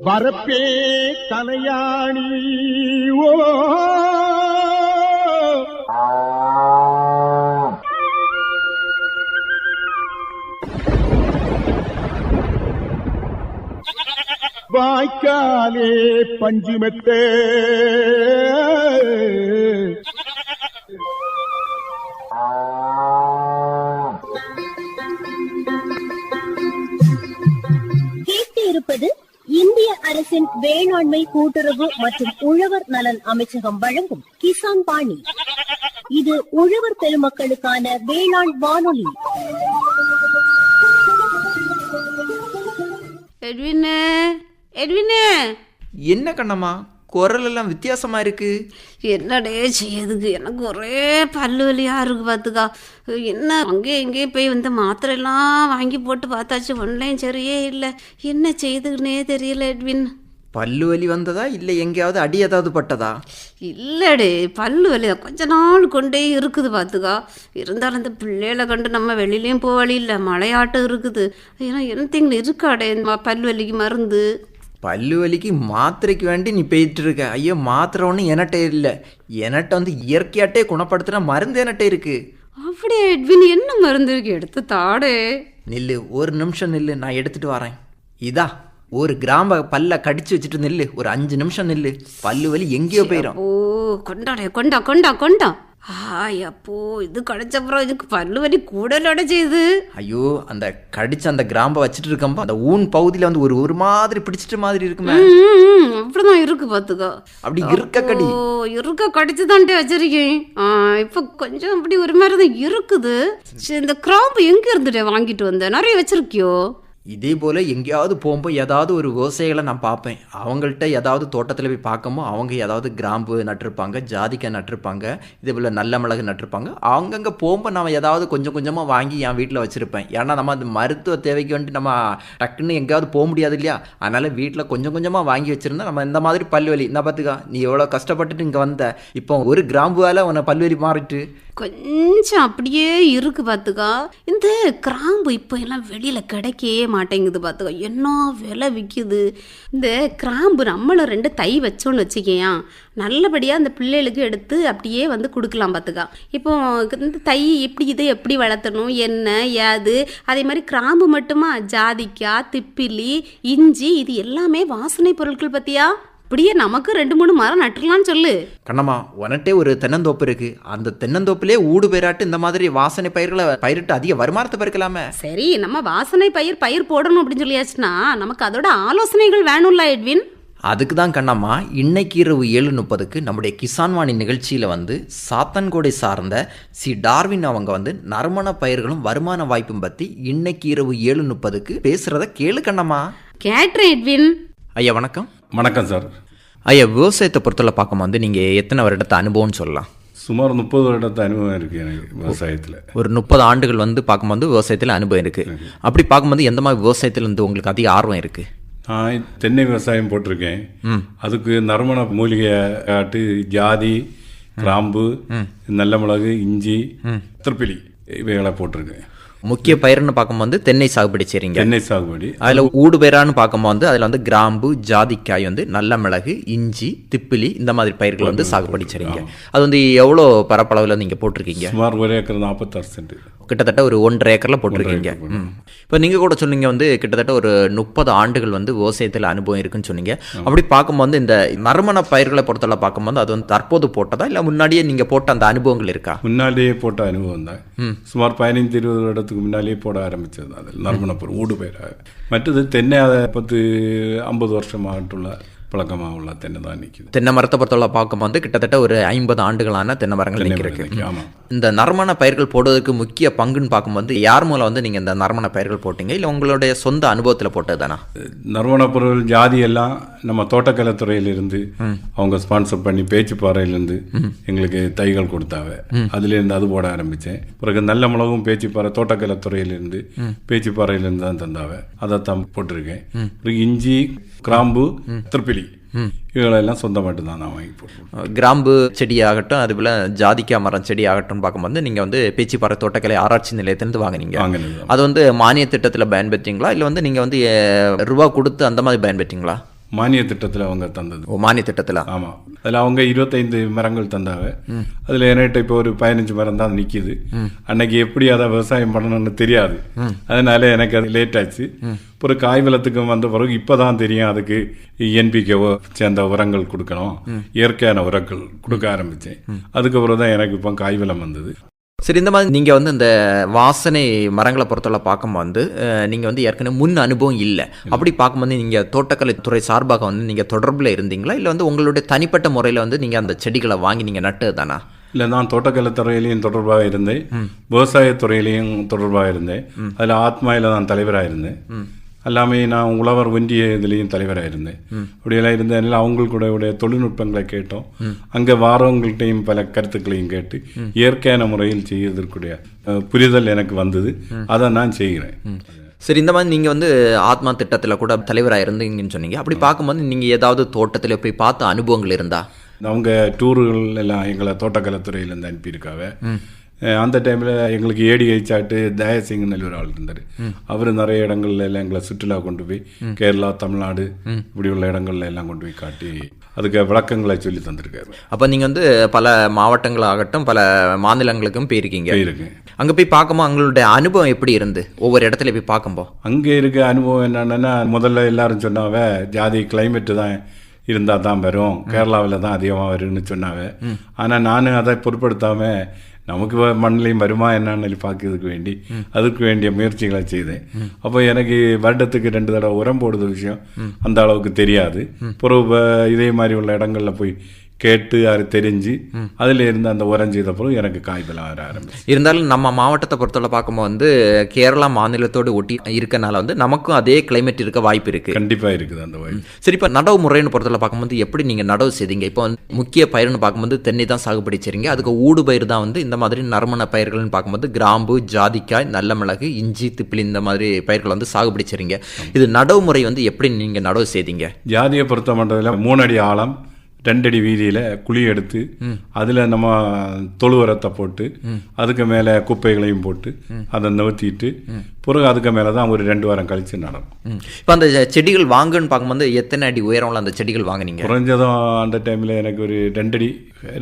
வரப்பே தலையாணி ஓ வாய்க்காலே பஞ்சுமெத்தே இருப்பது இந்திய அரசின் வேளாண்மை கூட்டுறவு மற்றும் உழவர் நலன் அமைச்சகம் வழங்கும் கிசான் பாணி. இது உழவர் பெருமக்களுக்கான வேளாண் வானொலி. என்ன கண்ணம்மா, குரல் எல்லாம் வித்தியாசமா இருக்கு. என்னடே செய்யுதுக்கு, எனக்கு ஒரே பல்லு வலியா இருக்கு பார்த்துக்கா. என்ன அங்கேயும் இங்கேயும் போய் வந்து மாத்திரையெல்லாம் வாங்கி போட்டு பார்த்தாச்சு, ஒன்றையும் சரியே இல்லை. என்ன செய்யுதுன்னே தெரியல எட்வின். பல்லு வலி வந்ததா இல்லை எங்கேயாவது அடி ஏதாவது பட்டதா? இல்லடே, பல்லு வலி கொஞ்ச நாள் கொண்டே இருக்குது பார்த்துக்கா. இருந்தாலும் இந்த பிள்ளைகளை கண்டு நம்ம வெளியிலையும் போக வழி இல்லை, மழையாட்டம் இருக்குது. ஏன்னா என்னத்திங்க இருக்காடே பல்லு வலிக்கு மருந்து? பல்லு வலிக்கு மாத்திரைக்கு வேண்டி நீ போயிட்டு இருக்க. ஐயோ, மாத்திரை ஒன்றும் என்கிட்ட இல்லை. என்கிட்ட வந்து இயற்கையாட்டே குணப்படுத்துகிற மருந்து என்கிட்ட இருக்கு. அப்படியே எட்வின், என்ன மருந்து இருக்கு? எடுத்து தாடே. நில்லு, ஒரு நிமிஷம் நில்லு, நான் எடுத்துட்டு வரேன். இதா ஒரு கிராம்ப பல்ல கடிச்சு வச்சுட்டு நில்லு, ஒரு 5 நிமிஷம் நில்லு, பல்லு வலி எங்கேயோ போயிடும். ஓ கொண்டாடே, கொண்டா கொண்டா கொண்டா. அப்போ இது கடிச்சப்புறம் இதுக்கு பல்லு வலி கூடலோட செய்யுது. ஐயோ, அந்த கடிச்ச அந்த கிராம்பை வச்சுட்டு இருக்கம்போ அந்த ஊன் பகுதியில வந்து ஒரு மாதிரி பிடிச்சிட்ட மாதிரி இருக்குமே. அப்படிதான் இருக்கு பாத்துக்கோ. அப்படி இருக்க கடி இருக்க கடிச்சுதான்ட்டே வச்சிருக்கேன். இப்ப கொஞ்சம் அப்படி ஒரு மாதிரி தான் இருக்குது. இந்த கிராம்பு எங்க இருந்துட்டே வாங்கிட்டு வந்த? நிறைய வச்சிருக்கியோ? இதே போல் எங்கேயாவது போகும்போது ஏதாவது ஒரு விவசாயிகளை நான் பார்ப்பேன். அவங்கள்ட்ட ஏதாவது தோட்டத்தில் போய் பார்க்கும்போது அவங்க ஏதாவது கிராம்பு நட்டிருப்பாங்க, ஜாதிக்காய் நட்டிருப்பாங்க, இதே போல் நல்ல மிளகு நட்டிருப்பாங்க. அங்கங்கே போகும்போது நம்ம ஏதாவது கொஞ்சம் கொஞ்சமாக வாங்கி என் வீட்டில் வச்சுருப்பேன். ஏன்னா நம்ம அது மருத்துவ தேவைக்கு வந்துட்டு நம்ம டக்குன்னு எங்கேயாவது போக முடியாது இல்லையா? அதனால் வீட்டில் கொஞ்சம் கொஞ்சமாக வாங்கி வச்சுருந்தா நம்ம இந்த மாதிரி பல்வலி இந்த பார்த்துக்கா. நீ எவ்வளோ கஷ்டப்பட்டுட்டு இங்கே வந்த, இப்போ ஒரு கிராம்புவால் உன்னை பல்வலி மாறிட்டு கொஞ்சம் அப்படியே இருக்கு பார்த்துக்கா. இந்த கிராம்பு இப்போ எல்லாம் வெளியில் கிடைக்கவே மாட்டேங்குது பார்த்துக்கா. என்ன விலை விற்கிது இந்த கிராம்பு. நம்மளும் 2 தை வச்சோன்னு வச்சுக்கையா, நல்லபடியாக அந்த பிள்ளைகளுக்கு எடுத்து அப்படியே வந்து கொடுக்கலாம் பார்த்துக்கா. இப்போ இந்த தை எப்படி இதை எப்படி வளர்த்தணும், என்ன ஏது, அதே மாதிரி கிராம்பு மட்டுமா, ஜாதிக்காய், திப்பிலி, இஞ்சி, இது எல்லாமே வாசனை பொருட்கள் பற்றியா. அப்படியே நமக்கு 2-3 மரம் நட்டுலான்னு சொல்லு. கண்ணம்மா, உனட்டே ஒரு தென்னந்தோப்பு இருக்கு. அந்த தென்னந்தோப்பிலே ஊடு பயிராட்டு இந்த மாதிரி வாசனை பயிர்களை பயிரிட்டு அதிக வருமானத்தை பெருக்கலாமே. சரி, நம்ம வாசனை பயிர் போடணும் அப்படின்னு சொல்லியாச்சுன்னா நமக்கு அதோட ஆலோசனைகள் வேணும்ல எட்வின். அதுக்கு தான் கண்ணம்மா, இன்னைக்கு இரவு 7:30க்கு நம்முடைய கிசான் வாணி நிகழ்ச்சியில் வந்து சாத்தன்கோடை சார்ந்த டார்வின் அவங்க வந்து நறுமண பயிர்களும் வருமான வாய்ப்பும் பற்றி இன்னைக்கு இரவு 7:30க்கு பேசுகிறத கேளு கண்ணம்மா. கேட்றேன் எட்வின். ஐயா வணக்கம். வணக்கம் சார். ஐயா, விவசாயத்தை பொறுத்தவரை பார்க்கும்போது நீங்கள் எத்தனை வருடத்தை அனுபவம்னு சொல்லலாம்? சுமார் 30 வருடத்தை அனுபவம் இருக்குது எனக்கு விவசாயத்தில். ஒரு 30 ஆண்டுகள் வந்து பார்க்கும்போது விவசாயத்தில் அனுபவம் இருக்குது. அப்படி பார்க்கும்போது எந்த மாதிரி விவசாயத்தில் வந்து உங்களுக்கு அதிக ஆர்வம் இருக்குது? நான் தென்னை விவசாயம் போட்டிருக்கேன். அதுக்கு நறுமண மூலிகை ஆட்டு, ஜாதி, கிராம்பு, நல்ல மிளகு, இஞ்சி, திப்பிலி இவைகளை போட்டிருக்கேன். முக்கிய பயிர்னு பார்க்கும்போது தென்னை சாகுபடி செய்றீங்க. தென்னை சாகுபடி. அதில் ஊடு பயிரான்னு பார்க்கும்போது அதில் வந்து கிராம்பு, ஜாதிக்காய், வந்து நல்ல மிளகு, இஞ்சி, திப்பிலி இந்த மாதிரி பயிர்கள் வந்து சாகுபடி செய்றீங்க. அது வந்து எவ்வளோ பரப்பளவில் நீங்கள் போட்டிருக்கீங்க? சுமார் 1 ஏக்கர் 46 சென்ட், கிட்டத்தட்ட ஒரு 1.5 ஏக்கரில் போட்டிருக்கீங்க. இப்போ நீங்கள் கூட சொன்னீங்க வந்து கிட்டத்தட்ட ஒரு 30 ஆண்டுகள் வந்து விவசாயத்தில் அனுபவம் இருக்குன்னு சொன்னீங்க. அப்படி பார்க்கும்போது இந்த நறுமண பயிர்களை பொறுத்தவரை பார்க்கும்போது அது வந்து தற்போது போட்டதா இல்லை முன்னாடியே நீங்கள் போட்ட அந்த அனுபவங்கள் இருக்கா? முன்னாடியே போட்ட அனுபவம் தான். சுமார் 15-20 வருடத்துக்கு முன்னாலேயே போட ஆரம்பித்தது. அதில் நறுமண பயிர் ஊடு பயிராக. மற்றது தென்னை அதை 10-50 வருஷமாகட்டுள்ள பழக்கமாக உள்ள தென்னை தான் நிற்கிது. தென்னை மரத்தை பொறுத்தவரை பார்க்கும்போது கிட்டத்தட்ட ஒரு 50 ஆண்டுகளான தென்னை மரங்கள் நிற்கிறதுக்கு. ஆமாம். இந்த நறுமண பயிர்கள் போடுவதற்கு முக்கிய பங்குன்னு பார்க்கும்போது யார் மூலம் வந்து நீங்கள் இந்த நறுமண பயிர்கள் போட்டீங்க, இல்லை உங்களுடைய சொந்த அனுபவத்தில் போட்டது தானா? நறுமண பொருள் ஜாதி எல்லாம் நம்ம தோட்டக்கலைத்துறையிலிருந்து அவங்க ஸ்பான்சர் பண்ணி பேச்சுப்பாறையிலேருந்து எங்களுக்கு தைகள் கொடுத்தாவ. அதுலேருந்து அது போட ஆரம்பித்தேன். பிறகு நல்ல மிளகும் பேச்சுப்பாறை தோட்டக்கலைத்துறையிலிருந்து பேச்சுப்பாறையிலேருந்து தான் தந்தாவ. அதை தான் போட்டிருக்கேன். பிறகு இஞ்சி, கிராம்பு, திப்பிலி இவைகளெல்லாம் சொந்த மட்டும் தான் நான் வாங்கி போட்டேன். கிராம்பு செடி ஆகட்டும், அதுபோல் ஜாதிக்காய் மரம் செடி ஆகட்டும் பார்க்கும்போது நீங்கள் வந்து பேச்சிப்பாறை தோட்டக்கலை ஆராய்ச்சி நிலையத்திலேருந்து வாங்கினீங்க. அது வந்து மானிய திட்டத்தில் பயன்பெற்றீங்களா இல்லை வந்து நீங்கள் வந்து ரூபா கொடுத்து அந்த மாதிரி பயன்பெற்றீங்களா? மானிய திட்டத்தில் அவங்க தந்தது. மானிய திட்டத்தில்? ஆமாம். அதில் அவங்க 25 மரங்கள் தந்தாங்க. அதில் என்கிட்ட இப்போ ஒரு 15 மரம் தான் நிற்கிது. அன்னைக்கு எப்படி அதை விவசாயம் பண்ணணும்னு தெரியாது, அதனால எனக்கு அது லேட் ஆச்சு. ஒரு காய் வளத்துக்கு வந்த பிறகு இப்போ தான் தெரியும் அதுக்கு என்பிகேவோ சேர்ந்த உரங்கள் கொடுக்கணும், இயற்கையான உரங்கள் கொடுக்க ஆரம்பித்தேன். அதுக்கப்புறம் தான் எனக்கு இப்போ காய் வளம் வந்தது. சரி, இந்த மாதிரி நீங்கள் வந்து இந்த வாசனை மரங்களை பொறுத்தவரை பார்க்கும்போது நீங்கள் வந்து ஏற்கனவே முன் அனுபவம் இல்லை. அப்படி பார்க்கும்போது நீங்கள் தோட்டக்கலைத்துறை சார்பாக வந்து நீங்கள் தொடர்பில் இருந்தீங்களா, இல்லை வந்து உங்களுடைய தனிப்பட்ட முறையில் வந்து நீங்கள் அந்த செடிகளை வாங்கி நீங்கள் நட்டது தானா? இல்லை, நான் தோட்டக்கலைத்துறையிலையும் தொடர்பாக இருந்தேன், விவசாயத்துறையிலையும் தொடர்பாக இருந்தேன். அதில் ஆத்மாவில் நான் தலைவராக இருந்தேன். எல்லாமே நான் உழவர் ஒன்றிய இதுலேயும் தலைவராக இருந்தேன். அப்படியெல்லாம் இருந்ததுனால அவங்களுடைய தொழில்நுட்பங்களை கேட்டோம். அங்கே வாரவங்கள்ட்டையும் பல கருத்துக்களையும் கேட்டு இயற்கையான முறையில் செய்வதற்குரிய புரிதல் எனக்கு வந்தது. அதை நான் செய்கிறேன். சரி, இந்த மாதிரி நீங்கள் வந்து ஆத்மா திட்டத்தில் கூட தலைவராக இருந்தீங்கன்னு சொன்னீங்க. அப்படி பார்க்கும்போது நீங்கள் ஏதாவது தோட்டத்தில் போய் பார்த்த அனுபவங்கள் இருந்தா? அவங்க டூர்கள் எல்லாம் எங்களை தோட்டக்கலைத்துறையிலேருந்து அனுப்பியிருக்காங்க. அந்த டைமில் எங்களுக்கு ஏடிஹெச் ஆட்டு தயாசிங்னு ஒரு ஆள் இருந்தார். அவர் நிறைய இடங்கள்ல எல்லாம் எங்களை சுற்றுலா கொண்டு போய் கேரளா, தமிழ்நாடு இப்படி உள்ள இடங்கள்ல எல்லாம் கொண்டு போய் காட்டி அதுக்கு விளக்கங்களை சொல்லி தந்திருக்காரு. அப்போ நீங்கள் வந்து பல மாவட்டங்களாகட்டும் பல மாநிலங்களுக்கும் போயிருக்கீங்க. அங்கே போய் பார்க்கும்போது அவங்களுடைய அனுபவம் எப்படி இருந்து ஒவ்வொரு இடத்துல போய் பார்க்கும்போது? அங்கே இருக்க அனுபவம் என்னென்னா, முதல்ல எல்லாரும் சொன்னாவ ஜாதி கிளைமேட்டு தான் இருந்தால் தான் வரும், கேரளாவில் தான் அதிகமாக வரும்னு சொன்னாங்க. ஆனால் நான் அதை பொருட்படுத்தாமல் நமக்கு மண்ணிலையும் வருமா என்னன்னு பார்க்கறதுக்கு வேண்டி அதுக்கு வேண்டிய முயற்சிகளை செய்தேன். அப்போ எனக்கு வருடத்துக்கு 2 தடவை உரம் போடுற விஷயம் அந்த அளவுக்கு தெரியாது. பிறகு இதே மாதிரி உள்ள இடங்கள்ல போய் கேட்டு அது தெரிஞ்சு அதில் இருந்து அந்த உரம் செய்த பிறகு எனக்கு காய்பெல்லாம் வர ஆரம்பிச்சு. இருந்தாலும் நம்ம மாவட்டத்தை பொறுத்தவரை பார்க்கும்போது வந்து கேரளா மாநிலத்தோடு ஒட்டி இருக்கனால வந்து நமக்கும் அதே கிளைமேட் இருக்க வாய்ப்பு இருக்குது. கண்டிப்பாக இருக்குது அந்த வாய்ப்பு. சரி, இப்போ நடவு முறைன்னு பொறுத்தவரை பார்க்கும்போது எப்படி நீங்கள் நடவு செய்தீங்க? இப்போ வந்து முக்கிய பயிர்னு பார்க்கும்போது தென்னை தான் சாகுபடி செய்றீங்க. அதுக்கு ஊடு பயிர் தான் வந்து இந்த மாதிரி நறுமண பயிர்கள்னு பார்க்கும்போது கிராம்பு, ஜாதிக்காய், நல்ல மிளகு, இஞ்சி, திப்பிலி இந்த மாதிரி பயிர்கள் வந்து சாகுபடி செய்றீங்க. இது நடவு முறை வந்து எப்படி நீங்கள் நடவு செய்தீங்க? ஜாதியை பொறுத்த மட்டும் 3 அடி ஆழம் 2 அடி வீதியில் குழி எடுத்து அதில் நம்ம தொழு உரத்தை போட்டு அதுக்கு மேலே குப்பைகளையும் போட்டு அதை நிறுத்திட்டு பிறகு அதுக்கு மேலே தான் ஒரு 2 வாரம் கழித்து நடக்கும். இப்போ அந்த செடிகள் வாங்குன்னு பார்க்கும்போது எத்தனை அடி உயரம்ல அந்த செடிகள் வாங்கினீங்க? குறைஞ்சதும் அந்த டைமில் எனக்கு ஒரு 2 அடி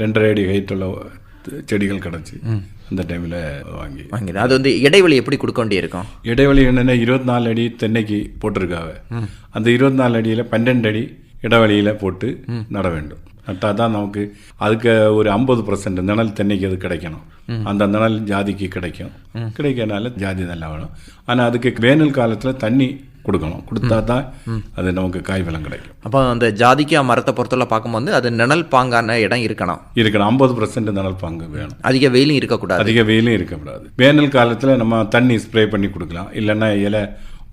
2.5 அடி ஹைட்டுள்ள செடிகள் கிடச்சி அந்த டைமில் வாங்கி. அது வந்து இடைவெளி எப்படி கொடுக்க வேண்டியிருக்கும்? இடைவெளி என்னென்னா 24 அடி தென்னைக்கு போட்டிருக்காங்க. அந்த 24 அடியில் 12 அடி இடைவெளியில் போட்டு நட வேண்டும். நட்டால் தான் நமக்கு அதுக்கு ஒரு 50% நிழல் தென்னைக்கு அது கிடைக்கணும். அந்த நிழல் ஜாதிக்கு கிடைக்கனால ஜாதி நல்லா வேணும். ஆனால் அதுக்கு வேனல் காலத்தில் தண்ணி கொடுக்கணும். கொடுத்தா தான் அது நமக்கு காய் பலம் கிடைக்கும். அப்போ அந்த ஜாதிக்காய் மரத்தை பொறுத்தவரை பார்க்கும்போது அது நிழல் பாங்கான இடம் இருக்கணும். 50% நிழல் பாங்கு வேணும். அதிக வெயிலும் இருக்கக்கூடாது. வேனல் காலத்தில் நம்ம தண்ணி ஸ்ப்ரே பண்ணி கொடுக்கலாம். இல்லைன்னா இலை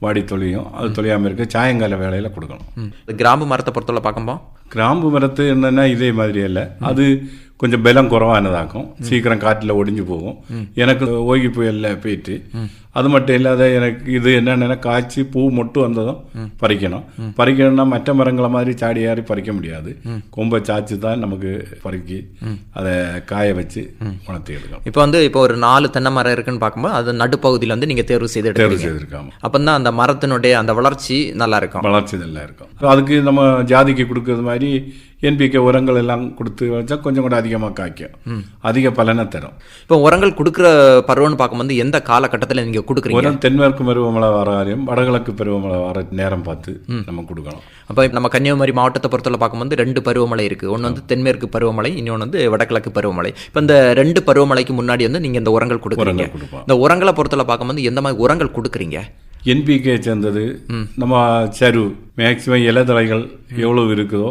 வாடி தொழியும் அது தொழியாமல் இருக்க சாயங்கால வேலையில் கொடுக்கணும். கிராம்பு மரத்தை பொறுத்தவரை பார்க்கும்போது கிராம்பு மரத்து என்னென்னா இதே மாதிரி இல்லை, அது கொஞ்சம் பலம் குறைவானதாகும், சீக்கிரம் காட்டில் ஒடிஞ்சு போகும். எனக்கு ஓகி புயலில் போயிட்டு அது மட்டும் இல்லாத எனக்கு இது என்னென்னா காய்ச்சி பூ மொட்டு வந்ததும் பறிக்கணும்னா மற்ற மரங்களை மாதிரி சாடி ஏறி பறிக்க முடியாது. கொம்பை சாய்ச்சி தான் நமக்கு பறிக்கி அதை காய வச்சு உணர்த்தி எடுக்கணும். இப்போ ஒரு 4 தென்னை மரம் இருக்குன்னு பார்க்கும்போது அது நடுப்பகுதியில் வந்து நீங்கள் தேர்வு செய்திருக்காங்க. அப்போ தான் அந்த மரத்தினுடைய அந்த வளர்ச்சி நல்லா இருக்கும். அதுக்கு நம்ம ஜாதிக்கு கொடுக்கறது மாதிரி என்பிகே உரங்கள் எல்லாம் கொடுத்து வச்சா கொஞ்சம் கூட அதிகமாக காய்க்கும், அதிக பலனை தரும். இப்போ உரங்கள் கொடுக்குற பருவம்னு பார்க்கும்போது எந்த காலகட்டத்தில் நீங்கள் கொடுக்குறீங்க? உரம் தென்மேற்கு பருவமழை வர வடகிழக்கு பருவமழை வர நேரம் பார்த்து நம்ம கொடுக்கணும். அப்போ நம்ம கன்னியாகுமரி மாவட்டத்தை பொறுத்தவரை பார்க்கும்போது 2 பருவமழை இருக்குது. ஒன்று வந்து தென்மேற்கு பருவமழை, இன்னொன்று வந்து வடகிழக்கு பருவமழை. இப்போ இந்த 2 பருவமழைக்கு முன்னாடி வந்து நீங்கள் இந்த உரங்கள் கொடுக்குறீங்க. இந்த உரங்களை பொறுத்தவரை பார்க்கும்போது எந்த மாதிரி உரங்கள் கொடுக்குறீங்க? என்பிகே சேர்ந்தது நம்ம சரு மேக்சிமம் இலைதலைகள் எவ்வளோ இருக்குதோ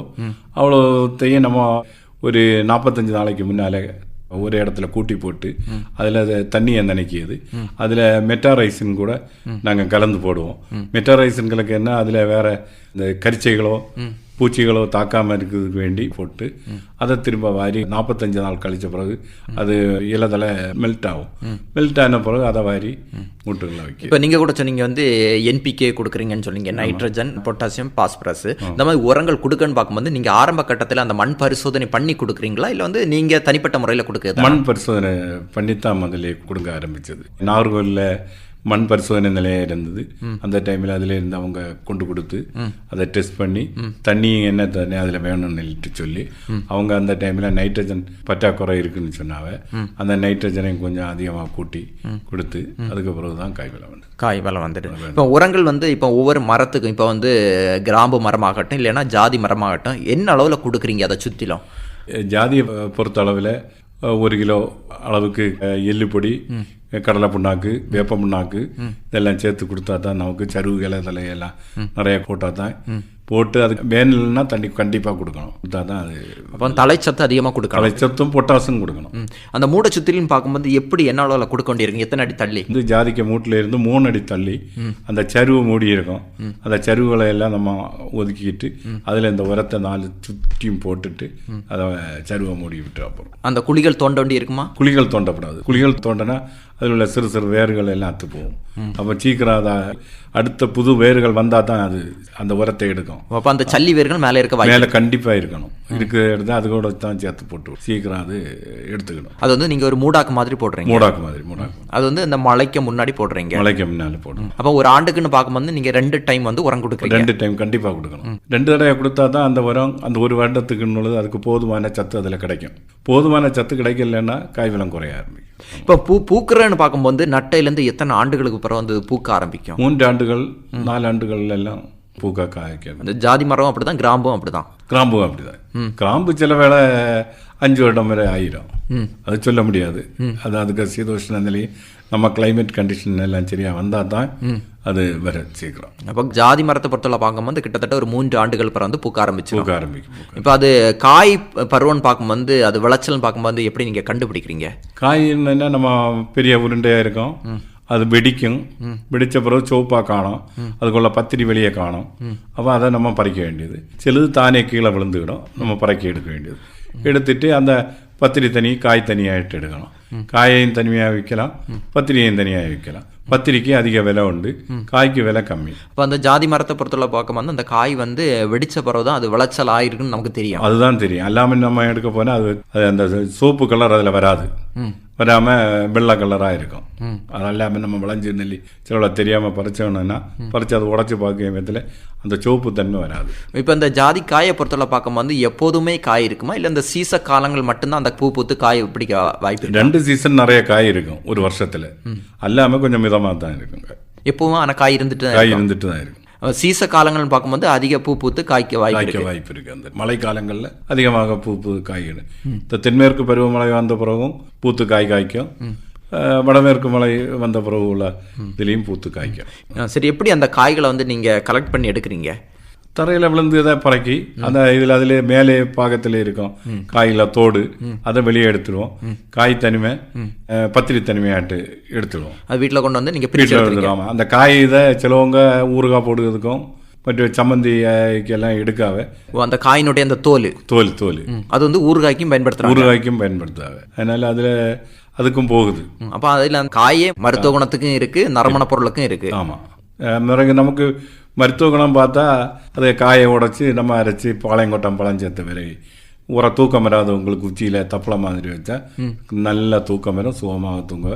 அவ்வளோத்தையும் நம்ம ஒரு 45 நாளைக்கு முன்னால் ஒரு இடத்துல கூட்டி போட்டு அதில் தண்ணியை நனைக்கியது அதில் மெட்டாரைசின் கூட நாங்கள் கலந்து போடுவோம். மெட்டாரைசின்களுக்கு என்ன அதில் வேறு இந்த கரிச்சைகளோ பூச்சிகளோ தாக்காமல் இருக்கிறதுக்கு வேண்டி போட்டு அதை திரும்ப வாரி 45 நாள் கழித்த பிறகு அது இலதலை மெல்ட் ஆன பிறகு அதை வாரி மூட்டுகளை வைக்க. இப்போ நீங்கள் கூட சொன்னீங்க வந்து என்பிகே கொடுக்குறீங்கன்னு சொன்னீங்க, நைட்ரஜன், பொட்டாசியம், பாஸ்பரஸ் இந்த மாதிரி உரங்கள் கொடுக்கன்னு பார்க்கும்போது நீங்கள் ஆரம்ப கட்டத்தில் அந்த மண் பரிசோதனை பண்ணி கொடுக்குறீங்களா, இல்லை வந்து நீங்கள் தனிப்பட்ட முறையில் கொடுக்குறது? மண் பரிசோதனை பண்ணித்தான் முதலே கொடுக்க ஆரம்பித்தது. நாகர்கோவிலில் மண் பரிசோதனை நிலையம் இருந்தது. அந்த டைமில் அதில் இருந்து அவங்க கொண்டு கொடுத்து அதை டெஸ்ட் பண்ணி தண்ணி என்ன தண்ணி அதில் வேணும்னு சொல்லி அவங்க அந்த டைமில் நைட்ரஜன் பற்றாக்குறை இருக்குன்னு சொன்னாங்க. அந்த நைட்ரஜனையும் கொஞ்சம் அதிகமாக கூட்டி கொடுத்து அதுக்கு பிறகு தான் காய் வளம் வந்துட்டு. இப்போ உரங்கள் வந்து இப்போ ஒவ்வொரு மரத்துக்கும் இப்போ வந்து கிராம்பு மரமாகட்டும் இல்லைன்னா ஜாதி மரமாகட்டும் என்ன அளவில் கொடுக்குறீங்க? அதை சுற்றிலும் ஜாதியை பொறுத்த அளவில் 1 கிலோ அளவுக்கு எள்ளு பொடி, கடலை புண்ணாக்கு, வேப்ப புண்ணாக்கு இதெல்லாம் சேர்த்து கொடுத்தா தான் நமக்கு சருவு இலை தலையெல்லாம் நிறைய போட்டால் தான் போட்டு அதுக்கு வேணும்னா தண்ணி கண்டிப்பாக கொடுக்கணும். கொடுத்தா தான் அது அப்போ தலைச்சத்து அதிகமாக கொடுக்கணும். தலைச்சத்தும் பொட்டாசும் கொடுக்கணும். அந்த மூடை சுற்றிலும் பார்க்கும்போது எப்படி என்ன அளவில் கொடுக்க வேண்டியிருக்கும்? எத்தனை அடி தள்ளி? இந்த ஜாதிக்க மூட்டில் இருந்து 3 அடி தள்ளி அந்த சருவு மூடி இருக்கும். அந்த சருவுகளை எல்லாம் நம்ம ஒதுக்கிட்டு அதில் இந்த உரத்தை 4 சுற்றியும் போட்டுட்டு அதை சருவை மூடி விட்டு அப்புறம் அந்த குழிகள் தோண்ட வேண்டி இருக்குமா? குழிகள் தோண்டப்படாது. குழிகள் தோண்டனா அதில் உள்ள சிறு சிறு வேர்கள் எல்லாம் அத்து போகும். அப்போ சீக்கிரம் அதை அடுத்த புது வேர்கள் வந்தால் தான் அது அந்த உரத்தை எடுக்கும். அப்போ அந்த சல்லி வேர்கள் மேலே இருக்க மேலே கண்டிப்பாக இருக்கணும். இருக்கிற எடுத்து அது கூட தான் சேர்த்து போட்டு சீக்கிரம் அது எடுத்துக்கணும். அது வந்து நீங்கள் ஒரு மூடாக்கு மாதிரி போடுறீங்க. மூடாக்கு அது வந்து இந்த மழைக்கு முன்னாடி போடுறீங்க. மழைக்கு முன்னாடி போடணும். அப்போ ஒரு ஆண்டுக்குன்னு பார்க்கும்போது நீங்கள் 2 டைம் வந்து உரம் கொடுக்குறீங்க. 2 டைம் கண்டிப்பாக கொடுக்கணும். 2 தடவை கொடுத்தா தான் அந்த உரம் அந்த ஒரு வருடத்துக்குன்னு அதுக்கு போதுமான சத்து அதில் கிடைக்கும். போதுமான சத்து கிடைக்கலன்னா காய்வளம் குறைய ஆரம்பிக்கும். இப்போ பூக்குறன்னு பார்க்கும்போது நட்டையிலேருந்து எத்தனை ஆண்டுகளுக்கு பிறகு வந்து பூக்க ஆரம்பிக்கும்? 3 ஆண்டுகள் 4 ஆண்டுகள் எல்லாம் பூக்க காய்க்கும். அந்த ஜாதி மரம் அப்படிதான், கிராம்பும் அப்படிதான். கிராம்பும் அப்படிதான். கிராம்பு சில வேளை 5 வருடம் வரை ஆயிரும். அது சொல்ல முடியாது. அது அதுக்கு சீதோஷ்ண நிலை நம்ம கிளைமேட் கண்டிஷன் எல்லாம் சரியா வந்தால் தான் அது வர சீக்கிரம். அப்போ ஜாதி மரத்தை பொறுத்தவரை பார்க்கும்போது கிட்டத்தட்ட ஒரு 3 ஆண்டுகள் பிறகு வந்து பூக்க ஆரம்பிக்கும். இப்போ அது காய் பருவம்னு பார்க்கும்போது அது விளைச்சல்னு பார்க்கும்போது எப்படி நீங்கள் கண்டுபிடிக்கிறீங்க? காய் என்னன்னா நம்ம பெரிய உருண்டையாக இருக்கும். அது வெடிக்கும். வெடித்த பிறகு சோப்பாக காணும். அதுக்குள்ள பத்திரி வெளியே காணும். அப்போ அதை நம்ம பறிக்க வேண்டியது. சிலது தானே கீழே விழுந்துவிடும். நம்ம பறக்க எடுக்க வேண்டியது. எடுத்துட்டு அந்த பத்திரி தனி காய் தனியாக எடுக்கணும். காயையும் தனியாக விற்கலாம், பத்திரியையும் தனியாக விற்கலாம். பத்திரிக்கு அதிக விலை உண்டு, காய்க்கு விலை கம்மி. இப்போ அந்த ஜாதி மரத்தை பொறுத்தவரை பார்க்கும்போது அந்த காய் வந்து வெடிச்ச பிறகு தான் அது விளைச்சல் ஆயிருக்குன்னு நமக்கு தெரியும். அதுதான் தெரியும். எல்லாமே நம்ம எடுக்க போனால் அது அந்த சோப்பு கலர் அதில் வராது. வராமல் வெள்ளை கலராக இருக்கும். அது எல்லாமே நம்ம விளைஞ்சி நெல்லி சில தெரியாமல் பறிச்சோன்னா பறித்து அதை உடச்சி பார்க்க விதத்தில் அந்த சோப்பு தன்மை வராது. இப்போ இந்த ஜாதி காயை பொறுத்தவரை பார்க்கும்போது எப்போதுமே காய் இருக்குமா, இல்லை இந்த சீச காலங்கள் மட்டும்தான் அந்த பூ பூத்து காய் பிடிக்க வாய்ப்பு? 2 சீசன் நிறைய காய் இருக்கும் ஒரு வருஷத்தில். எல்லாமே கொஞ்சம் மிதமாக தான் இருக்குங்க. எப்பவும் ஆனால் காய் இருந்துட்டு தான் இருக்கும். சீச காலங்கள்னு பார்க்கும்போது அதிக பூ பூத்து காய்க்க வாய்ப்பு இருக்கு. அந்த மழை காலங்களில் அதிகமாக பூ காய்கள். இந்த தென்மேற்கு பருவமழை வந்த பிறகும் பூத்து காய்க்கும். வடமேற்கு மழை வந்த பிறகு உள்ள இதுலேயும் பூத்து காய்க்கும். சரி, எப்படி அந்த காய்களை வந்து நீங்கள் கலெக்ட் பண்ணி எடுக்கிறீங்க? தரையில் விழுந்து இதை பறக்கி அந்த இதில் அதில் மேலே பாகத்தில் இருக்கும் காயில் தோடு அதை வெளியே எடுத்துருவோம். காய் தனிமை பத்திரி தனிமையாட்டு எடுத்துருவோம். அது வீட்டில் கொண்டு வந்து நீங்கள் வீட்டில் எடுத்துருவோம். அந்த காய் இதை சிலவங்க ஊறுகாய் போடுறதுக்கும் மற்ற சம்மந்திக்கெல்லாம் எடுக்காவ அந்த காயினுடைய அந்த தோல் அது வந்து ஊறுகாய்க்கும் பயன்படுத்தாவே. அதனால அதில் அதுக்கும் போகுது. அப்போ அதில் அந்த காயே மருத்துவ குணத்துக்கும் இருக்குது, நறுமண பொருளுக்கும் இருக்குது. ஆமாம். பிறகு நமக்கு மருத்துவ குணம் பார்த்தா அதை காயை உடைச்சி நம்ம அரைச்சி பாளையங்கொட்டம் பழம் சேர்த்த பிறகு தூக்கம் வராது. உங்களுக்கு உச்சியில் தப்பளை மாதிரி வச்சா நல்ல தூக்கம் வரும், சுகமாக தூங்க.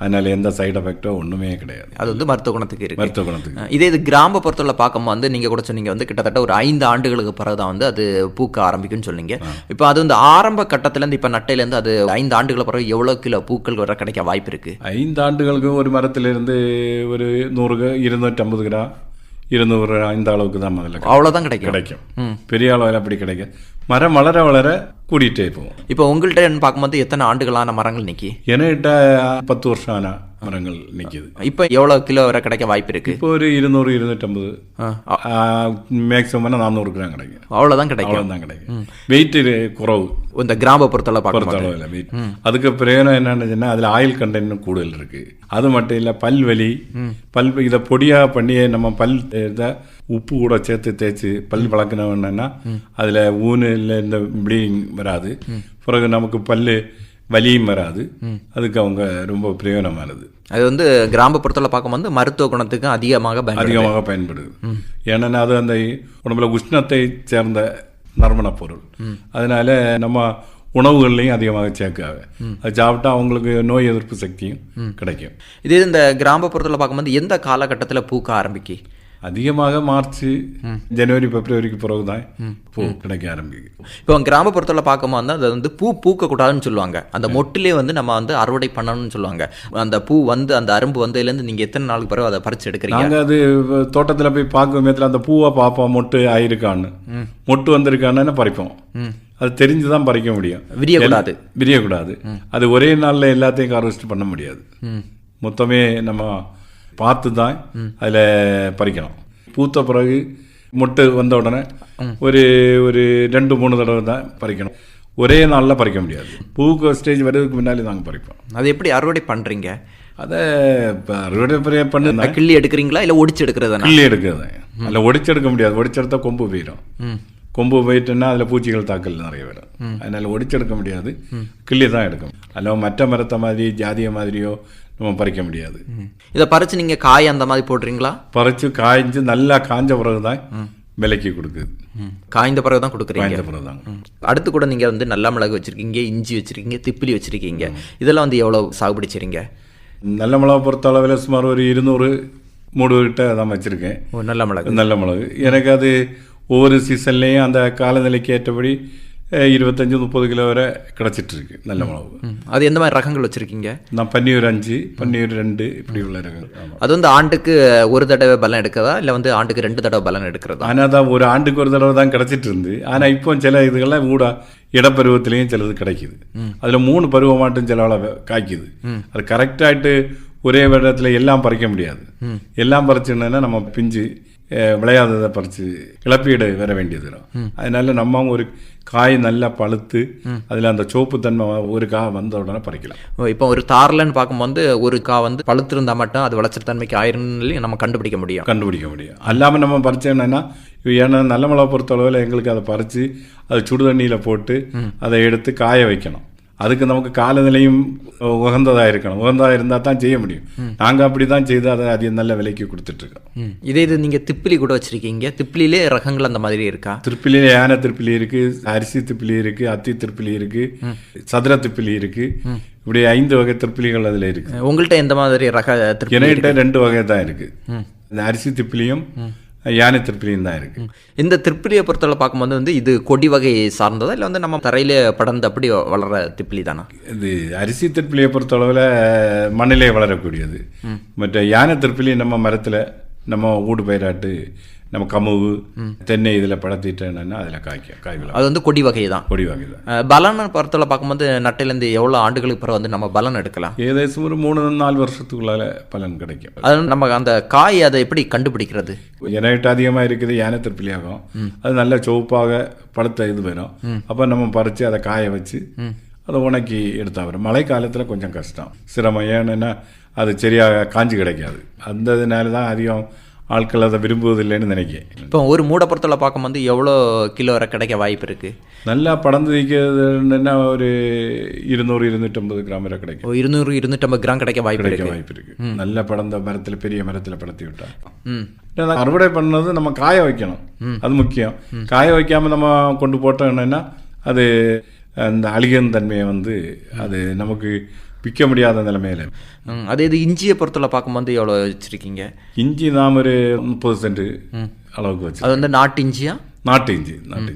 அதனால எந்த சைடு எஃபெக்டோ ஒன்றுமே கிடையாது. அது வந்து மருத்துவ குணத்துக்கு இதே இது கிராம பொறுத்தவரை பார்க்கும்போது வந்து நீங்கள் கூட சொன்னீங்க வந்து கிட்டத்தட்ட ஒரு 5 ஆண்டுகளுக்கு பிறகு தான் வந்து அது பூக்க ஆரம்பிக்கும்னு சொன்னீங்க. இப்போ அது வந்து ஆரம்ப கட்டத்திலேருந்து இப்போ நட்டையிலேருந்து அது 5 ஆண்டுகளுக்கு பிறகு எவ்வளோ கிலோ பூக்கள் வர கிடைக்க வாய்ப்பு இருக்குது? 5 ஆண்டுகளுக்கு ஒரு மரத்திலிருந்து ஒரு 100 250 கிராம் 200 இந்த அளவுக்கு தான் முதல்ல அவ்வளோதான் கிடைக்கும். பெரிய அளவில் அப்படி கிடைக்கும். மரம் வளர கூடிட்டே போகும். இப்போ உங்கள்கிட்ட பார்க்கும்போது எத்தனை ஆண்டுகளான மரங்கள் நிற்கி? என்கிட்ட 10 வருஷம் ஆன மரங்கள் நிற்கிது. இப்போ எவ்வளோ கிலோ வரை கிடைக்க வாய்ப்பு இருக்குது? இப்போ ஒரு 200 250 மேக்ஸிமம் 400 கிராம் கிடைக்கும். அவ்வளோதான் கிடைக்கும். வெயிட் குறவு இந்த கிராம பொறுத்தளவு வெயிட். அதுக்கு பிரயோஜனம் என்னன்னு அதில் ஆயில் கண்டென்ட் கூடுதல் இருக்கு. அது மட்டும் இல்லை பல்வலி இதை பொடியாக பண்ணி நம்ம பல் உப்பு கூட சேர்த்து தேய்ச்சி பல் வளர்க்கணும்னா அதில் ஊனு இல்லை இந்த ப்ளீடிங் வராது. பிறகு நமக்கு பல்லு வலியும் வராது. அதுக்கு அவங்க ரொம்ப பிரயோஜனமானது. அது வந்து கிராம பொறுத்தளவு பார்க்கும்போது மருத்துவ குணத்துக்கு அதிகமாக பயன்படுது. ஏன்னா அது அந்த உடம்புல உஷ்ணத்தை சேர்ந்த நறுமண பொருள். அதனால நம்ம உணவுகள்லையும் அதிகமாக சேர்க்காங்க. அது சாப்பிட்டா அவங்களுக்கு நோய் எதிர்ப்பு சக்தியும் கிடைக்கும். இதே இந்த கிராமப்புறத்தில் பார்க்கும்போது எந்த காலகட்டத்தில் பூக்க ஆரம்பிக்கு? அதிகமாக மார்ச், ஜனவரி, பிப்ரவரிக்கு பிறகு தான் பூ கிடைக்க ஆரம்பிக்கும். இப்போ கிராமப்புறத்தில் பார்க்கும்போது அது வந்து பூ பூக்கக்கூடாதுன்னு சொல்லுவாங்க. அந்த மொட்டிலே வந்து நம்ம வந்து அறுவடை பண்ணணும்னு சொல்லுவாங்க. அந்த பூ வந்து அந்த அரும்பு வந்ததுலேருந்து நீங்கள் எத்தனை நாளுக்கு பிறகு அதை பறிச்சு எடுக்கிறீங்க? நாங்கள் அது தோட்டத்தில் போய் பார்க்கும் விதத்தில் அந்த பூவை பார்ப்போம், மொட்டு ஆயிருக்கான்னு, மொட்டு வந்திருக்கான்னு பறிப்போம். அது தெரிஞ்சுதான் பறிக்க முடியும். விரியக்கூடாது. அது ஒரே நாளில் எல்லாத்தையும் ஹார்வெஸ்ட் பண்ண முடியாது. மொத்தமே நம்ம பார்த்து தான் அதில் பறிக்கணும். பூத்த பிறகு மொட்டு வந்த உடனே ஒரு 2-3 தடவை தான் பறிக்கணும். ஒரே நாளில் பறிக்க முடியாது. பூக்கு ஸ்டேஜ் வர்றதுக்கு முன்னாலே நாங்கள் பறிப்போம். அது எப்படி அறுவடை பண்ணுறீங்க? அதை அறுவடை பண்ண கிள்ளி எடுக்கிறீங்களா இல்லை ஒடிச்சு எடுக்கிறதா? கிள்ளி எடுக்கிறது. அதில் ஒடிச்சு எடுக்க முடியாது. ஒடிச்செடுத்தா கொம்பு போயிடும். கொம்பு போயிட்டுன்னா அதில் பூச்சிகள் தாக்கல் நிறைய வரும். அதனால் ஒடிச்செடுக்க முடியாது. கிள்ளி தான் எடுக்கும். அதில் மற்ற மரத்தை மாதிரி ஜாதிய மாதிரியோ நம்ம பறிக்க முடியாது. இதை பறிச்சு நீங்கள் காய் அந்த மாதிரி போடுறீங்களா? பறிச்சு காய்ஞ்சு நல்லா காய்ஞ்ச பிறகு தான் விலைக்கு கொடுக்குது. காய்ந்த பிறகு தான் கொடுக்குறீங்க? காய்ந்த பிறகு தான். அடுத்து கூட நீங்கள் வந்து நல்ல மிளகு வச்சுருக்கீங்க, இஞ்சி வச்சுருக்கீங்க, திப்பிலி வச்சுருக்கீங்க. இதெல்லாம் வந்து எவ்வளோ சாகுபடி செய்றீங்க? நல்ல மிளகு பொறுத்த அளவில் சுமார் ஒரு 200 மூடு கிட்ட தான் வச்சுருக்கேன். நல்ல மிளகு. நல்ல மிளகு எனக்கு அது ஒவ்வொரு சீசன்லேயும் அந்த காலநிலைக்கு ஏற்றபடி 25-30 கிலோ வரை கிடச்சிட்டு இருக்கு நல்ல மிளகு. அது எந்த மாதிரி ரகங்கள் வச்சுருக்கீங்க? நான் பன்னீர் 5, பன்னீர் 2 இப்படி உள்ள ரகங்கள். அது வந்து ஆண்டுக்கு ஒரு தடவை பலன் எடுக்கிறதா இல்லை வந்து ஆண்டுக்கு 2 தடவை பலன் எடுக்கிறதா? ஆனால் தான் ஒரு ஆண்டுக்கு ஒரு தடவை தான் கிடச்சிட்டு இருந்து. ஆனால் இப்போ சில இதுகள்லாம் கூட இடப்பருவத்திலையும் சிலது கிடைக்குது. அதில் 3 பருவம் மட்டும் சில காய்க்குது. அது கரெக்டாகிட்டு ஒரே இடத்துல எல்லாம் பறிக்க முடியாது. எல்லாம் பறிச்சுன்னா நம்ம பிஞ்சு விளையாததை பறித்து இழப்பீடு வர வேண்டியது வரும். அதனால நம்ம ஒரு காய் நல்லா பழுத்து அதில் அந்த சோப்பு தன்மை ஒரு காய் வந்த உடனே பறிக்கலாம். இப்போ ஒரு தாரலன்னு பார்க்கும்போது ஒரு காய் வந்து பழுத்திருந்தா மட்டும் அது விளைச்சல் தன்மைக்கு ஆயிரம் நம்ம கண்டுபிடிக்க முடியும். அல்லாமல் நம்ம பறிச்சோம்னா ஏன்னா நல்ல மிளகா பொறுத்தளவில் எங்களுக்கு அதை பறித்து அதை சுடு தண்ணியில் போட்டு அதை எடுத்து காய வைக்கணும். அதுக்கு நமக்கு காலநிலையும் உகந்ததாக இருக்கணும். உகந்ததாக இருந்தால் தான் செய்ய முடியும். நாங்கள் அப்படி தான் செய்து அதை அதிக நல்ல விலைக்கு கொடுத்துட்ருக்கோம். இது நீங்கள் திப்பிலி கூட வச்சுருக்கீங்க. திப்பிலே ரகங்கள் அந்த மாதிரி இருக்கா? திப்பிலியில் யானை திப்பிலி இருக்குது, அரிசி திப்பிலி இருக்குது, அத்தி திப்பிலி இருக்குது, சதுர திப்பிலி இருக்குது. இப்படி 5 வகை திப்பிலிகள் அதில் இருக்குது. உங்கள்கிட்ட எந்த மாதிரி ரக? என்கிட்ட 2 வகை தான் இருக்குது. இந்த அரிசி திப்பிலியும் யானை திப்பிலியும் தான் இருக்கு. இந்த திப்பிலியை பொறுத்தவரை பார்க்கும்போது வந்து இது கொடி வகை சார்ந்ததா இல்லை வந்து நம்ம தரையிலே படர்ந்து அப்படி வளர திப்பிலி தானா? இது அரிசி திப்பிலியை பொறுத்தளவில் மண்ணிலே வளரக்கூடியது. மற்ற யானை திப்பிலி நம்ம மரத்தில் நம்ம ஊடு பயிராட்டு நம்ம கமுகு தென்னை இதில் படத்திட்டேன்னா அதில் காய் விழா. அது வந்து கொடி வகை தான். பலன் பொறுத்தவரை பார்க்கும்போது நட்டிலேருந்து எவ்வளோ ஆண்டுகளுக்கு பிறகு வந்து நம்ம பலன் எடுக்கலாம்? ஏதாச்சும் ஒரு 3-4 வருஷத்துக்குள்ளால பலன் கிடைக்கும். அது நம்ம அந்த காய் அதை எப்படி கண்டுபிடிக்கிறது? என்கிட்ட அதிகமாக இருக்குது யானை திப்பிலியாகும். அது நல்ல சோப்பாக பழுத்த இது வரும். அப்போ நம்ம பறித்து அதை காய வச்சு அதை உணக்கி எடுத்தா வரும். மழை காலத்தில் கொஞ்சம் கஷ்டம், சிரமம். ஏன்னா அது சரியாக காஞ்சி கிடைக்காது. அந்த இதனால தான் அதிகம் ஆட்கள் அதை விரும்புவதில்லைன்னு நினைக்கிறேன். இப்போ ஒரு மூடை பொறுத்தவரை பார்க்கும்போது எவ்வளோ கிலோ வரை கிடைக்க வாய்ப்பு இருக்குது? நல்லா படந்து வைக்கிறதுன்னா ஒரு 200-250 கிராம் வரை கிடைக்கும். 200-250 கிராம் கிடைக்க வாய்ப்பு இருக்கு. நல்ல படந்த மரத்தில், பெரிய மரத்தில் படத்தி விட்டா. அறுவடை பண்ணது நம்ம காய வைக்கணும், அது முக்கியம். காய வைக்காமல் நம்ம கொண்டு போட்டோம்னா அது அந்த அழுகின் தன்மையை வந்து அது நமக்கு விற்க முடியாத நிலைமையில. அதே இது இஞ்சியை பொறுத்தவரை பார்க்கும்போது எவ்வளோ வச்சுருக்கீங்க? இஞ்சி நாம் ஒரு 30 சென்ட் அளவுக்கு வச்சு. அது வந்து நாட்டு இஞ்சியா? நாட்டு இஞ்சி தான்.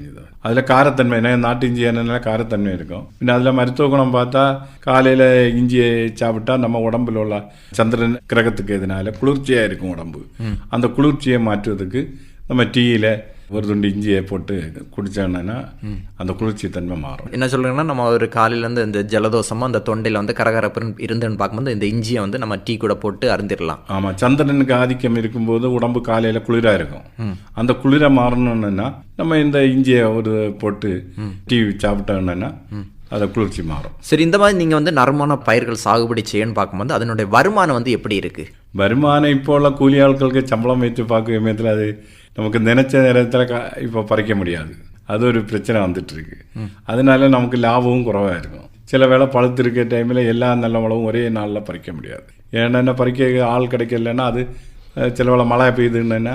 அதில் காரத்தன்மை, நாட்டு இஞ்சி என்னென்ன காரத்தன்மை இருக்கும். பின்ன அதில் மருத்துவ குணம் பார்த்தா காலையில் இஞ்சியை சாப்பிட்டா நம்ம உடம்புல உள்ள சந்திரன் கிரகத்துக்கு எதனால குளிர்ச்சியாக இருக்கும் உடம்பு. அந்த குளிர்ச்சியை மாற்றுவதற்கு நம்ம டீயில் ஒரு துண்டு இஞ்சியை போட்டு குடித்தோம்னா அந்த குளிர்ச்சி தன்மை மாறும். என்ன சொல்கிறீங்கன்னா நம்ம ஒரு காலையிலேருந்து இந்த ஜலதோஷமாக அந்த தொண்டையில் வந்து கரகரப்புன்னு இருந்துன்னு பார்க்கும்போது இந்த இஞ்சியை வந்து நம்ம டீ கூட போட்டு அருந்திடலாம். ஆமாம், சந்திரனுக்கு ஆதிக்கம் இருக்கும்போது உடம்பு காலையில் குளிராக இருக்கும். அந்த குளிரை மாறணும்னா நம்ம இந்த இஞ்சியை ஒரு போட்டு டீ சாப்பிட்டோம்னா அதை குளிர்ச்சி மாறும். சரி, இந்த மாதிரி நீங்கள் வந்து நறுமண பயிர்கள் சாகுபடி செய்யணும்னு பார்க்கும்போது அதனுடைய வருமானம் வந்து எப்படி இருக்குது? வருமானம் இப்போ உள்ள கூலி ஆட்களுக்கு சம்பளம் வைத்து பார்க்க சமயத்தில் அது நமக்கு நினைச்ச நேரத்தில் இப்போ பறிக்க முடியாது. அது ஒரு பிரச்சனை வந்துட்டுருக்கு. அதனால நமக்கு லாபமும் குறைவாக இருக்கும். சில வேளை பழுத்திருக்க டைமில் எல்லா நல்ல மிளகும் ஒரே நாளில் பறிக்க முடியாது. ஏன்னா பறிக்க ஆள் கிடைக்கலன்னா அது சில வேளை மழை பெய்யுதுன்னா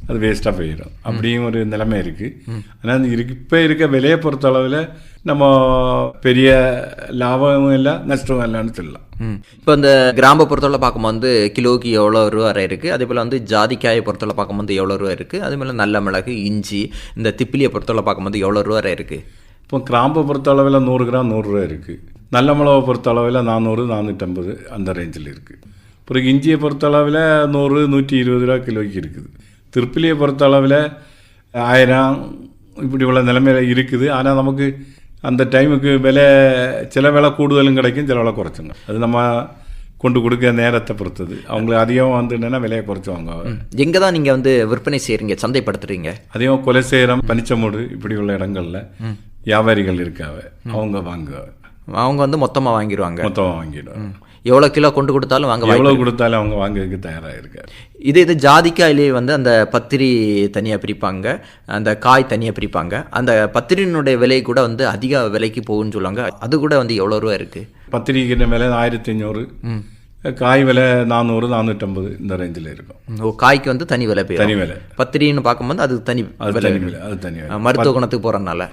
அது வேஸ்ட்டாக போயிடும். அப்படியும் ஒரு நிலைமை இருக்குது. ஆனால் இப்போ இருக்க விலையை பொறுத்த அளவில் நம்ம பெரிய லாபமும் இல்லை நஷ்டமும் இல்லைன்னு சொல்லலாம். இப்போ இந்த கிராம பொறுத்தவரை பார்க்கும்போது கிலோக்கு எவ்வளோ ரூபா வரை இருக்குது. அதே போல் வந்து ஜாதிக்காயை பொறுத்தவரை பார்க்கும்போது எவ்வளோ ரூபா இருக்குது. அதே போல் நல்ல மிளகு, இஞ்சி, இந்த திப்பிலியை பொறுத்தவரை பார்க்கும்போது எவ்வளோ ரூபா வரை இருக்குது. இப்போ கிராம்பை பொறுத்த அளவில் 100 கிராம் 100 ரூபா இருக்குது. நல்ல மிளகை பொறுத்த அளவில் 400 450 அந்த ரேஞ்சில் இருக்குது. அப்புறம் இஞ்சியை பொறுத்த அளவில் 100 120 ரூபா கிலோக்கு இருக்குது. திருப்பிலியை பொறுத்த அளவில் 1000 இப்படி உள்ள நிலைமையில் இருக்குது. ஆனால் நமக்கு அந்த டைமுக்கு விலை சில விலை கூடுதலும் கிடைக்கும், சில விலை குறைச்சுங்க. அது நம்ம கொண்டு கொடுக்க நேரத்தை பொறுத்தது. அவங்களுக்கு அதிகம் வந்துன்னா விலையை குறைச்சி வாங்குவாங்க. எங்கே தான் நீங்கள் வந்து விற்பனை செய்கிறீங்க, சந்தைப்படுத்துறீங்க? அதிகம் கொலைசேரம், பனிச்சமூடு இப்படி உள்ள இடங்களில் வியாபாரிகள் இருக்காங்க, அவங்க வாங்குவாங்க. அவங்க வந்து மொத்தமாக வாங்கிடுவாங்க. மொத்தமாக வாங்கிடுவாங்க. எவ்வளோ கிலோ கொண்டு கொடுத்தாலும் வாங்க, எவ்வளோ கொடுத்தாலும் அவங்க வாங்குறதுக்கு தயாராக இருக்காரு. இது ஜாதிக்காயிலேயே வந்து அந்த பத்திரி தனியாக பிரிப்பாங்க, அந்த காய் தனியாக பிரிப்பாங்க. அந்த பத்திரியினுடைய விலை கூட வந்து அதிக விலைக்கு போகுன்னு சொல்லுவாங்க. அது கூட வந்து எவ்வளோ ரூபா இருக்குது? பத்திரிக்கிற விலை 1500, காய் விலை 400 450 இந்த ரேஞ்சில் இருக்கும். காய்க்கு வந்து தனி விலை போய் தனி விலை. பத்திரின்னு பார்க்கும்போது அது தனி விலை. அது தனி விலை. மருத்துவ குணத்துக்கு போகிறதுனால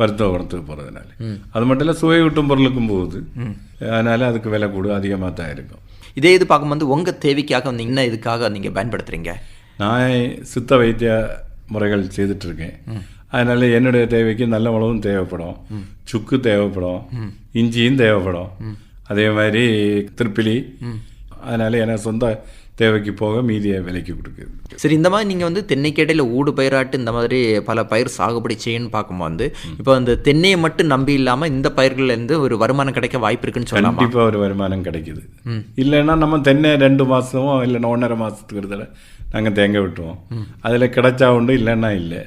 அது மட்டும் இல்லை, சுவை ஊட்டும் பொருளுக்கும் போகுது. அதனால அதுக்கு விலை கூட அதிகமாக தான் இருக்கும். இதே இது பார்க்கும்போது உங்கள் தேவைக்காக வந்து இன்னும் இதுக்காக நீங்கள் பயன்படுத்துகிறீங்க? நான் சித்த வைத்திய முறைகள் செய்துட்ருக்கேன். அதனால என்னுடைய தேவைக்கு நல்ல மிளகும் தேவைப்படும், சுக்கு தேவைப்படும், இஞ்சியும் தேவைப்படும், அதே மாதிரி திருப்பிலி. அதனால எனக்கு சொந்த தேவைக்கு போக மீதியை விலைக்கு கொடுக்குது. சரி, இந்த மாதிரி நீங்கள் வந்து தென்னைக்கேட்டையில் ஊடு பயிராட்டு இந்த மாதிரி பல பயிர் சாகுபடி செய்யணும்னு பார்க்கும்போது இப்போ அந்த தென்னையை மட்டும் நம்பி இல்லாமல் இந்த பயிர்கள்லேருந்து ஒரு வருமானம் கிடைக்க வாய்ப்பு இருக்குன்னு சொல்லலாம். கண்டிப்பாக ஒரு வருமானம் கிடைக்குது. இல்லைன்னா நம்ம தென்னை 2 மாதமோ இல்லைன்னா 1.5 மாதத்துக்கு ஒரு தடவை நாங்கள் தேங்காய் விட்டுருவோம். அதில் கிடைச்சா உண்டு, இல்லைன்னா இல்லை.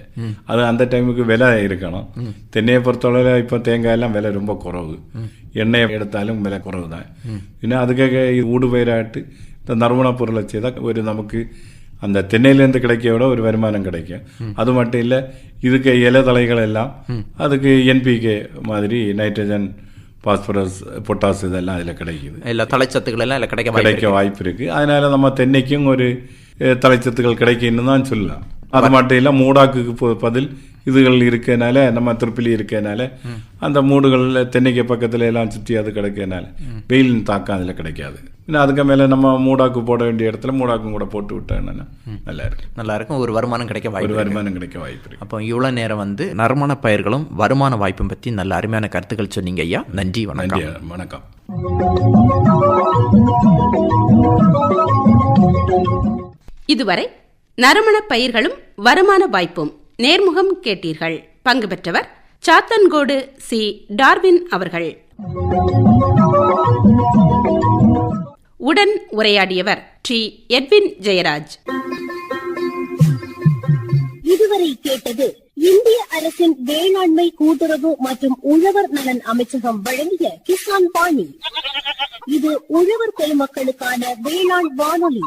அது அந்த டைமுக்கு விலை இருக்கணும். தென்னையை பொறுத்தளவில் இப்போ தேங்காயெல்லாம் விலை ரொம்ப குறவு, எண்ணெயை எடுத்தாலும் விலை குறவு தான். இன்னும் அதுக்காக ஊடு பயிராட்டு இந்த நறுமண பொருளை செய்தால் ஒரு நமக்கு அந்த தென்னையிலேருந்து கிடைக்க விட ஒரு வருமானம் கிடைக்கும். அது மட்டும் இல்லை, இதுக்கு இலை தலைகள் எல்லாம் அதுக்கு NPK மாதிரி நைட்ரஜன், பாஸ்பரஸ், பொட்டாஸ் இதெல்லாம் அதில் கிடைக்குது. இல்லை தலைச்சத்துக்கள் எல்லாம் இல்லை கிடைக்க வாய்ப்பு இருக்குது. அதனால் நம்ம தென்னைக்கும் ஒரு தலைச்சத்துக்கள் கிடைக்குன்னு தான் சொல்லலாம். அது மட்டும் இல்லை, மூடாக்கு பதில் இதுகள் இருக்கனால, நம்ம திருப்பிலி இருக்கனால அந்த மூடுகளில் தென்னைக்கு பக்கத்தில் எல்லாம் சுற்றி அது கிடைக்கிறதுனால வெயிலின் தாக்கம் அதில் கிடைக்காது. இன்னும் அதுக்கு மேலே நம்ம மூடாக்கு போட வேண்டிய இடத்துல மூடாக்கும் கூட போட்டு விட்டோம்னா நல்லா இருக்கும். ஒரு வருமானம் கிடைக்க வாய்ப்பு இருக்கு. அப்போ இவ்வளோ நேரம் வந்து நறுமண பயிர்களும் வருமான வாய்ப்பும் பற்றி நல்ல அருமையான கருத்துக்கள் சொன்னீங்க ஐயா. நன்றி, வணக்கம். இதுவரை நறுமண பயிர்களும் வருமான வாய்ப்பும் நேர்முகம் கேட்டீர்கள். பங்கு பெற்றவர் சாத்தன்கோடு சி. டார்வின் அவர்கள். உடன் உரையாடியவர் டி. எட்வின் ஜெயராஜ். இதுவரை கேட்டது இந்திய அரசின் வேளாண்மை கூட்டுறவு மற்றும் உழவர் நலன் அமைச்சகம் வழங்கிய கிசான் பாணி. இது உழவர் பெருமக்களுக்கான வேளாண் வானொலி.